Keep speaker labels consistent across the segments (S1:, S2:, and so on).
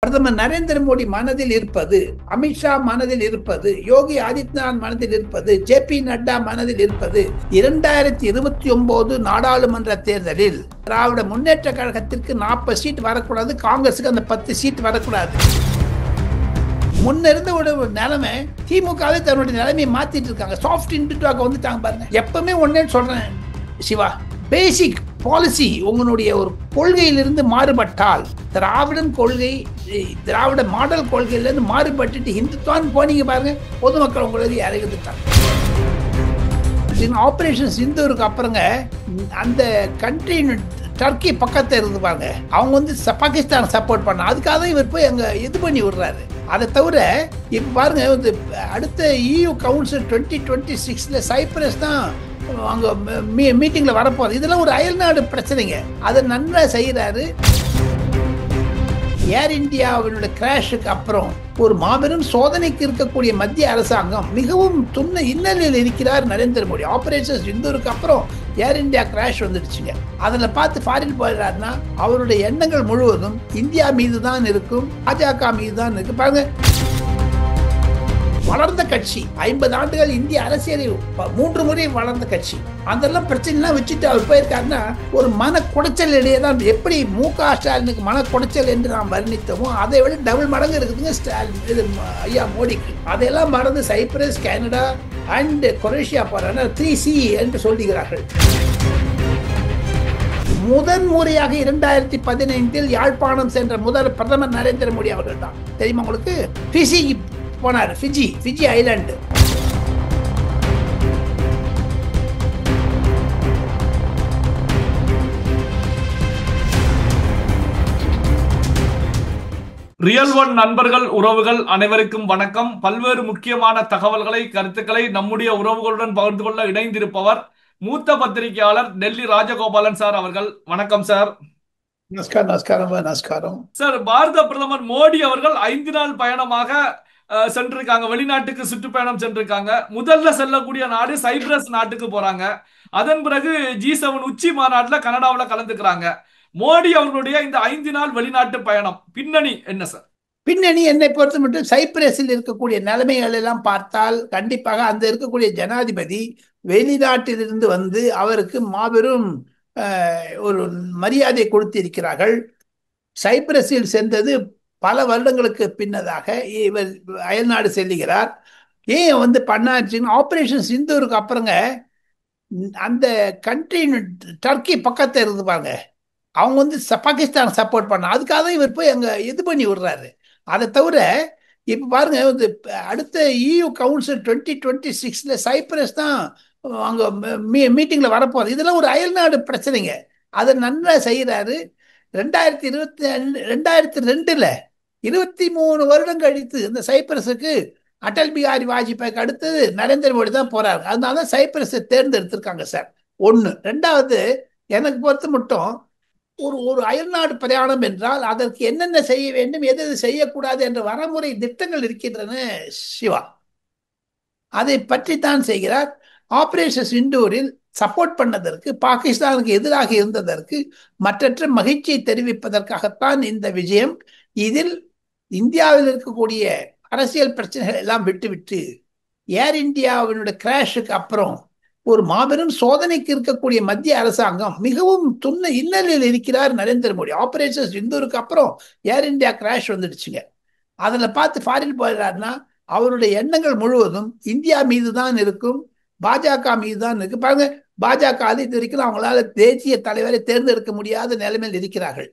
S1: பிரதமர் நரேந்திர மோடி மனதில் இருப்பது, அமித்ஷா மனதில் இருப்பது, யோகி ஆதித்யநாத் மனதில் இருப்பது, ஜே.பி. நட்டா மனதில் இருப்பது 2029 நாடாளுமன்ற தேர்தலில் திராவிட முன்னேற்ற கழகத்திற்கு 40 சீட் வரக்கூடாது, காங்கிரஸுக்கு அந்த 10 சீட் வரக்கூடாது. முன்ன இருந்த ஒரு நிலைமை திமுகவே தன்னுடைய நிலைமையை மாத்திட்டு இருக்காங்க. சாஃப்ட் இன்டிட்டுவாக வந்துட்டாங்க பாருங்க. எப்பவுமே ஒன்னே சொல்றேன் சிவா, பேசிக் பாலிசி உங்களுடைய ஒரு கொள்கையிலிருந்து மாறுபட்டால், திராவிடன் கொள்கை, திராவிட மாடல் கொள்கையிலிருந்து மாறுபட்டுட்டு இந்துத்வான் போனீங்க பாருங்க, பொதுமக்கள் உங்களை இறங்கிட்டாங்க. ஆபரேஷன் சிந்தூருக்கு அப்புறங்க அந்த கண்ட்ரி டர்க்கி பக்கத்தை இருந்து பாருங்க, அவங்க வந்து பாகிஸ்தான் சப்போர்ட் பண்ண, அதுக்காக தான் இவர் போய் அங்க இது பண்ணி விடுறாரு. அதை தவிர இப்ப பாருங்க, அடுத்த EU கவுன்சில் 2026 சைப்ரஸ் தான் அங்க மீட்டிங்ல வரப்போகுது. இதெல்லாம் ஒரு அயல்நாடு பிரச்சனைங்க, அதை நன்றா செய்யறாரு. ஏர் இந்தியாவினுடைய கிராஷுக்கு அப்புறம் ஒரு மாபெரும் சோதனைக்கு இருக்கக்கூடிய மத்திய அரசாங்கம் மிகவும் இன்னலில் இருக்கிறார் நரேந்திர மோடி. ஆபரேஷன் சிந்தூருக்கு அப்புறம் ஏர் இந்தியா கிராஷ் வந்துடுச்சுங்க. அதில் பார்த்து ஃபாரின் போயிடுறாருன்னா அவருடைய எண்ணங்கள் முழுவதும் இந்தியா மீது தான் இருக்கும், பாஜக மீது தான் இருக்கு. பாருங்க, வளர்ந்த கட்சி, 50 ஆண்டுகள் இந்திய அரசியலில் 3 முறை வளர்ந்த கட்சி, அதெல்லாம் பிரச்சனைலாம் வச்சுட்டு அவர் போயிருக்காருன்னா ஒரு மன குடைச்சல் இடையே தான். எப்படி மு.க. ஸ்டாலினுக்கு மன குடைச்சல் என்று நாம் வர்ணித்தோமோ அதை விட டபுள் மடங்கு இருக்குதுங்க ஸ்டாலின் ஐயா மோடிக்கு. அதையெல்லாம் மறந்து சைப்ரஸ், கனடா அண்ட் கொரேஷியா போறாங்க. 3C என்று சொல்லுகிறார்கள். முதன் முறையாக 2015 யாழ்ப்பாணம் சென்ற முதல் பிரதமர் நரேந்திர மோடி அவர்கள் தான். தெரியுமா உங்களுக்கு? ஃபிஜி போனார். Fiji island.
S2: ரியல் ஒன் நண்பர்கள், உறவுகள் அனைவருக்கும் வணக்கம். பல்வேறு முக்கியமான தகவல்களை, கருத்துக்களை நம்முடைய உறவுகளுடன் பகிர்ந்து கொள்ள இணைந்திருப்பவர் மூத்த பத்திரிகையாளர் டெல்லி ராஜகோபாலன் சார் அவர்கள். வணக்கம் சார்.
S1: நமஸ்காரம்
S2: சார், பாரத பிரதமர் மோடி அவர்கள் 5 நாள் பயணமாக சென்றிருக்காங்க, வெளிநாட்டுக்கு சுற்றுப்பயணம் சென்றிருக்காங்க. முதல்ல செல்லக்கூடிய நாடு சைப்ரஸ் நாட்டுக்கு போறாங்க. அதன் பிறகு G7 உச்சி மாநாட்டுல கனடாவில் கலந்துக்கிறாங்க. மோடி அவர்களுடைய இந்த 5 நாள் வெளிநாட்டு பயணம் பின்னணி என்ன சார்?
S1: பின்னணி என்னை பொறுத்த மட்டும் சைப்ரஸில் இருக்கக்கூடிய நிலைமைகள் எல்லாம் பார்த்தால் கண்டிப்பாக அந்த இருக்கக்கூடிய ஜனாதிபதி வெளிநாட்டிலிருந்து வந்து அவருக்கு மாபெரும் ஒரு மரியாதை கொடுத்திருக்கிறார்கள். சைப்ரஸில் சென்றது பல வருடங்களுக்கு பின்னதாக இவர் அயல்நாடு செல்லுகிறார். ஏன் வந்து பண்ணாச்சுன்னு, ஆபரேஷன் சிந்தூருக்கு அப்புறங்க அந்த கண்ட்ரி டர்க்கி பக்கத்தை இருந்து பாருங்க, அவங்க வந்து பாகிஸ்தான் சப்போர்ட் பண்ண, அதுக்காக தான் இவர் போய் அங்க இது பண்ணி விடுறாரு. அதை தவிர இப்ப பாருங்க, அடுத்த EU கவுன்சில் 2026 சைப்ரஸ் தான் அங்க மீட்டிங்ல வரப்போகுது. இதெல்லாம் ஒரு அயல்நாடு பிரச்சனைங்க, அதை நன்றா செய்யறாரு. 2002ல 23 வருடம் கழித்து இந்த சைப்ரஸுக்கு அடல் பிகாரி வாஜ்பாய்க்கு அடுத்தது நரேந்திர மோடி தான் போறாரு. அதனால தான் சைப்ரஸை தேர்ந்தெடுத்திருக்காங்க சார். ஒண்ணு. ரெண்டாவது, எனக்கு பொறுத்த மட்டும் ஒரு அயல்நாடு பிரயாணம் என்றால் அதற்கு என்னென்ன செய்ய வேண்டும், எது செய்யக்கூடாது என்ற வரமுறை திட்டங்கள் இருக்கின்றன சிவா. அதை பற்றித்தான் செய்கிறார். ஆபரேஷன் சிந்தூரில் சப்போர்ட் பண்ணதற்கு, பாகிஸ்தானுக்கு எதிராக இருந்ததற்கு மற்றற்ற மகிழ்ச்சியை தெரிவிப்பதற்காகத்தான் இந்த விஜயம். இதில் இந்தியாவில் இருக்கக்கூடிய அரசியல் பிரச்சனைகள் எல்லாம் விட்டுவிட்டு ஏர் இந்தியாவினுடைய கிராஷுக்கு அப்புறம் ஒரு மாபெரும் சோதனைக்கு இருக்கக்கூடிய மத்திய அரசாங்கம் மிகவும் இன்னலில் இருக்கிறார் நரேந்திர மோடி. ஆபரேஷன் சிந்தூருக்கு அப்புறம் ஏர் இந்தியா கிராஷ் வந்துடுச்சுங்க. அதுல பார்த்து ஃபாரின் போயிடுறாருன்னா அவருடைய எண்ணங்கள் முழுவதும் இந்தியா மீது தான் இருக்கும், பாஜக மீது தான் இருக்கு. பாருங்க, பாஜக இது வரைக்கும் அவங்களால தேசிய தலைவரை தேர்ந்தெடுக்க முடியாத நிலைமையில் இருக்கிறார்கள்.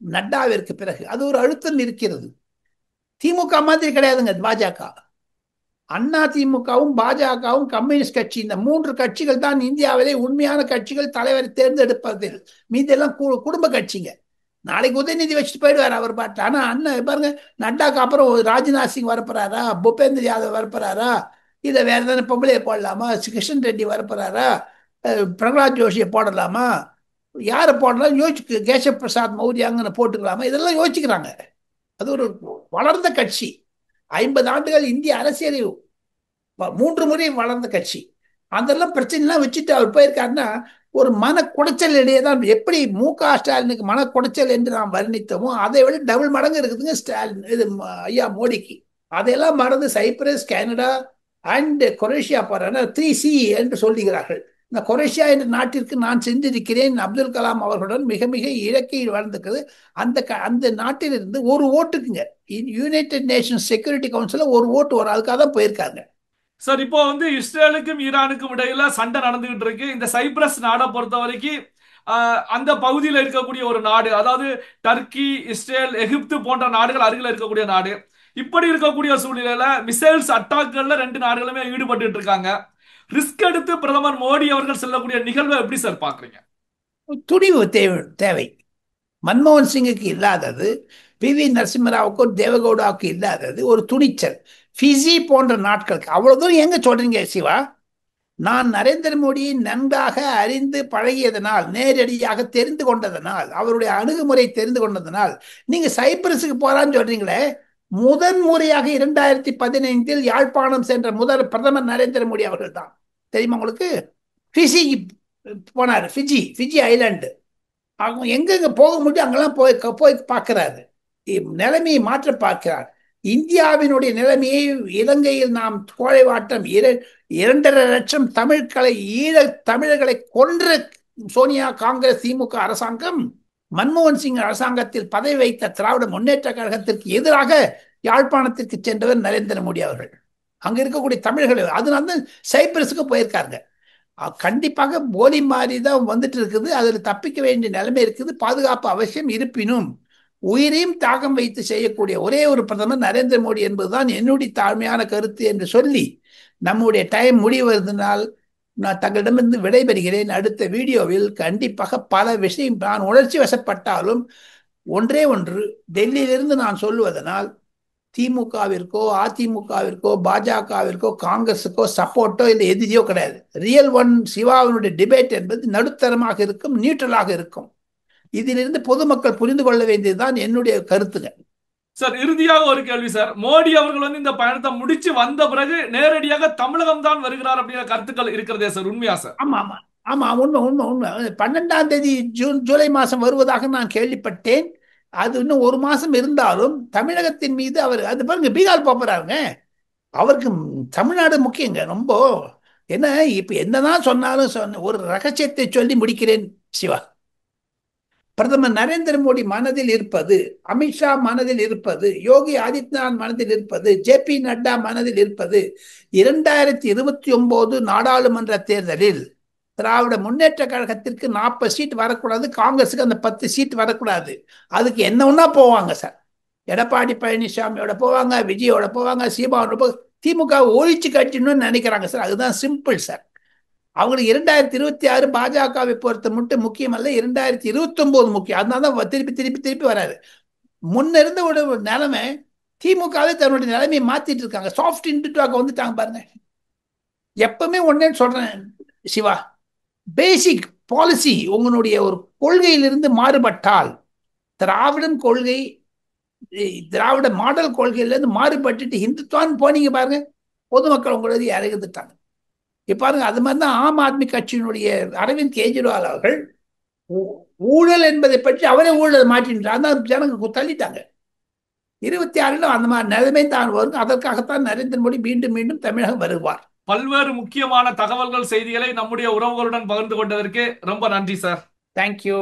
S1: நட்டாவிற்கு பிறகு அது ஒரு அழுத்தம் இருக்கிறது. திமுக மாதிரி கிடையாதுங்க பாஜக. அண்ணா திமுகவும் பாஜகவும் கம்யூனிஸ்ட் கட்சி, இந்த 3 கட்சிகள் தான் இந்தியாவிலே உண்மையான கட்சிகள் தலைவரை தேர்ந்தெடுப்பதில். மீதெல்லாம் குடும்ப கட்சிங்க. நாளைக்கு உதயநிதி வச்சுட்டு போயிடுவார் அவர் பாட்டு. ஆனா அண்ணன் பாருங்க, நட்டாக்கு அப்புறம் ராஜ்நாத் சிங் வரப்போறாரா, பூபேந்திர யாதவ் வரப்போறாரா, இல்ல வேற ஏதாவது பொம்பளையை போடலாமா, கிருஷ்ணன் ரெட்டி வரப்போறாரா, பிரகலாத் ஜோஷியை போடலாமா, யாரை போடலாம் யோசிச்சு, கேசவ் பிரசாத் மௌரியாங்கன்னு போட்டுக்கலாமா, இதெல்லாம் யோசிக்கிறாங்க. அது ஒரு வளர்ந்த கட்சி, 50 ஆண்டுகள் இந்திய அரசியலில் 3 முறை வளர்ந்த கட்சி. அதெல்லாம் பிரச்சனைலாம் வச்சுட்டு அவர் போயிருக்காருன்னா ஒரு மனக்குடைச்சல் இடையே தான். எப்படி மு.க. ஸ்டாலினுக்கு மனக்குடைச்சல் என்று நாம் வர்ணித்தோமோ அதை விட டபுள் மடங்கு இருக்குதுங்க ஸ்டாலின் இது ஐயா மோடிக்கு. அதையெல்லாம் மறந்து சைப்ரஸ், கனடா அண்ட் கொரேஷியா போறாங்க. 3C என்று சொல்லுகிறார்கள். இந்த கொரேஷியா என்ற நாட்டிற்கு நான் சென்றிருக்கிறேன். அப்துல் கலாம் அவர்களுடன் மிக மிக இலக்கையில் வாழ்ந்திருக்கிறது. அந்த நாட்டிலிருந்து ஒரு ஓட்டுக்குங்க யுனைடெட் நேஷன்ஸ் செக்யூரிட்டி கவுன்சில் ஒரு ஓட்டு வரும். அதுக்காக தான் போயிருக்காங்க.
S2: சார் இப்போ வந்து இஸ்ரேலுக்கும் ஈரானுக்கும் இடையில சண்டை நடந்துகிட்டு இருக்கு. இந்த சைப்ரஸ் நாடை பொறுத்த வரைக்கும் அந்த பகுதியில் இருக்கக்கூடிய ஒரு நாடு, அதாவது டர்க்கி, இஸ்ரேல், எகிப்து போன்ற நாடுகள் அருகில் இருக்கக்கூடிய நாடு. இப்படி இருக்கக்கூடிய சூழ்நிலையில மிசைல்ஸ் அட்டாக்குகள்ல ரெண்டு நாடுகளுமே ஈடுபட்டு இருக்காங்க. ரிஸ்க் எடுத்து பிரதமர் மோடி அவர்கள் செல்லக்கூடிய நிகழ்வை எப்படி சார் பாக்குறீங்க?
S1: துணிவு தேவை. மன்மோகன் சிங்குக்கு இல்லாதது, பி.வி. நரசிம்மராவுக்கும் தேவகவுடாவுக்கு இல்லாதது ஒரு துணிச்சல். ஃபிஜி போன்ற நாட்களுக்கு அவ்வளவு தூரம் எங்க சொல்றீங்க சிவா? நான் நரேந்திர மோடியை நன்றாக அறிந்து பழகியதனால், நேரடியாக தெரிந்து கொண்டதனால், அவருடைய அணுகுமுறை தெரிந்து கொண்டதனால் நீங்க சைப்ரஸுக்கு போறான்னு சொல்றீங்களே. முதன் முறையாக 2015 யாழ்ப்பாணம் சென்ற முதல் பிரதமர் நரேந்திர மோடி அவர்கள் தான். தெரியுமா உங்களுக்கு? ஃபிஜி போனார். Fiji island. அவங்க எங்கெங்க போக முடியும் அங்கெல்லாம் போய் போய் பார்க்கிறாரு. நிலைமையை மாற்ற பார்க்கிறார். இந்தியாவினுடைய நிலைமையை இலங்கையில் நாம் கோழைவாட்டம் 2.5 லட்சம் ஈழ தமிழர்களை கொன்ற சோனியா, காங்கிரஸ், திமுக அரசாங்கம் மன்மோகன் சிங் அரசாங்கத்தில் பதவி வைத்த திராவிட முன்னேற்ற கழகத்திற்கு எதிராக யாழ்ப்பாணத்திற்கு சென்றவர் நரேந்திர மோடி அவர்கள். அங்க இருக்கக்கூடிய தமிழர்கள் அதனால சைப்ரஸுக்கு போயிருக்காங்க. கண்டிப்பாக போலி மாதிரி தான் வந்துட்டு இருக்குது. அதில் தப்பிக்க வேண்டிய நிலைமை இருக்குது. பாதுகாப்பு அவசியம். இருப்பினும் உயிரையும் தாகம் வைத்து செய்யக்கூடிய ஒரே ஒரு பிரதமர் நரேந்திர மோடி என்பதுதான் என்னுடைய தாழ்மையான கருத்து என்று சொல்லி நம்முடைய டைம் முடிவதனால் நான் தங்களிடமிருந்து விடைபெறுகிறேன். அடுத்த வீடியோவில் கண்டிப்பாக பல விஷயம் நான் உணர்ச்சி வசப்பட்டாலும் ஒன்றே ஒன்று, டெல்லியிலிருந்து நான் சொல்லுவதனால் திமுகவிற்கோ, அதிமுகவிற்கோ, பாஜகவிற்கோ, காங்கிரஸுக்கோ சப்போர்ட்டோ இல்லை எதிரியோ கிடையாது. ரியல் ஒன் சிவாவினுடைய டிபேட் என்பது நடுத்தரமாக இருக்கும், நியூட்ரலாக இருக்கும். இதிலிருந்து பொதுமக்கள் புரிந்து கொள்ள வேண்டியதுதான் என்னுடைய கருத்துங்க.
S2: சார் இறுதியாக ஒரு கேள்வி சார். மோடி அவர்கள் வந்து இந்த பயணத்தை முடிச்சு வந்த பிறகு நேரடியாக தமிழகம் தான் வருகிறார் அப்படிங்கிற கருத்துக்கள் இருக்கிறதே சார், உண்மையா சார்?
S1: ஆமா ஆமா ஆமா, உண்மை உண்மை உண்மை. 12ஆம் தேதி ஜூலை மாசம் வருவதாக நான் கேள்விப்பட்டேன். அது இன்னும் ஒரு மாசம் இருந்தாலும் தமிழகத்தின் மீது அவர் அது பாருங்க பீகார் போறாருங்க. அவருக்கு தமிழ்நாடு முக்கியங்க ரொம்ப. என்ன இப்ப என்னதான் சொன்னாலும் ஒரு ரகசியத்தை சொல்லி முடிக்கிறேன் சிவா. பிரதமர் நரேந்திர மோடி மனதில் இருப்பது, அமித்ஷா மனதில் இருப்பது, யோகி ஆதித்யநாத் மனதில் இருப்பது, ஜே.பி. நட்டா மனதில் இருப்பது, 2029 நாடாளுமன்ற தேர்தலில் திராவிட முன்னேற்ற கழகத்திற்கு 40 சீட் வரக்கூடாது, காங்கிரஸுக்கு அந்த 10 சீட் வரக்கூடாது. அதுக்கு என்ன ஒன்னா போவாங்க சார். எடப்பாடி பழனிசாமியோட போவாங்க, விஜயோட போவாங்க, சீமாவோட திமுக ஒழிச்சு கட்டணும்னு நினைக்கிறாங்க சார். அதுதான் சிம்பிள் சார். அவங்களுக்கு 2026 பாஜகவை பொறுத்த மட்டும் முக்கியம் அல்ல, 2029 முக்கியம். அதனாலதான் திருப்பி திருப்பி திருப்பி வராது. முன்ன இருந்த ஒரு நிலைமை திமுகவே தன்னுடைய நிலைமையை மாத்திட்டு இருக்காங்க. சாஃப்ட் இன்டிட்டுவாக வந்துட்டாங்க பாருங்க. எப்பவுமே ஒன்னே சொல்றேன் சிவா, பேசிக் பாலிசி உங்களுடைய ஒரு கொள்கையிலிருந்து மாறுபட்டால், திராவிடன் கொள்கை, திராவிட மாடல் கொள்கையிலிருந்து மாறுபட்டுட்டு இந்துத்வான்னு போனீங்க பாருங்க, பொதுமக்கள் உங்களது இறங்குதுட்டாங்க. இப்ப பாருங்க, அது மாதிரி தான் ஆம் ஆத்மி கட்சியினுடைய அரவிந்த் கெஜ்ரிவால் அவர்கள் ஊழல் என்பதை பற்றி அவரே ஊழல் மாற்றின்றார், ஜனங்க தள்ளிட்டாங்க. 26 அந்த மாதிரி நிலைமை தான் வரும். அதற்காகத்தான் நரேந்திர மோடி மீண்டும் மீண்டும் தமிழகம் வருவார்.
S2: பல்வேறு முக்கியமான தகவல்கள், செய்திகளை நம்முடைய உறவுகளுடன் பகிர்ந்து கொண்டதற்கு ரொம்ப நன்றி சார்.
S1: தேங்க்யூ.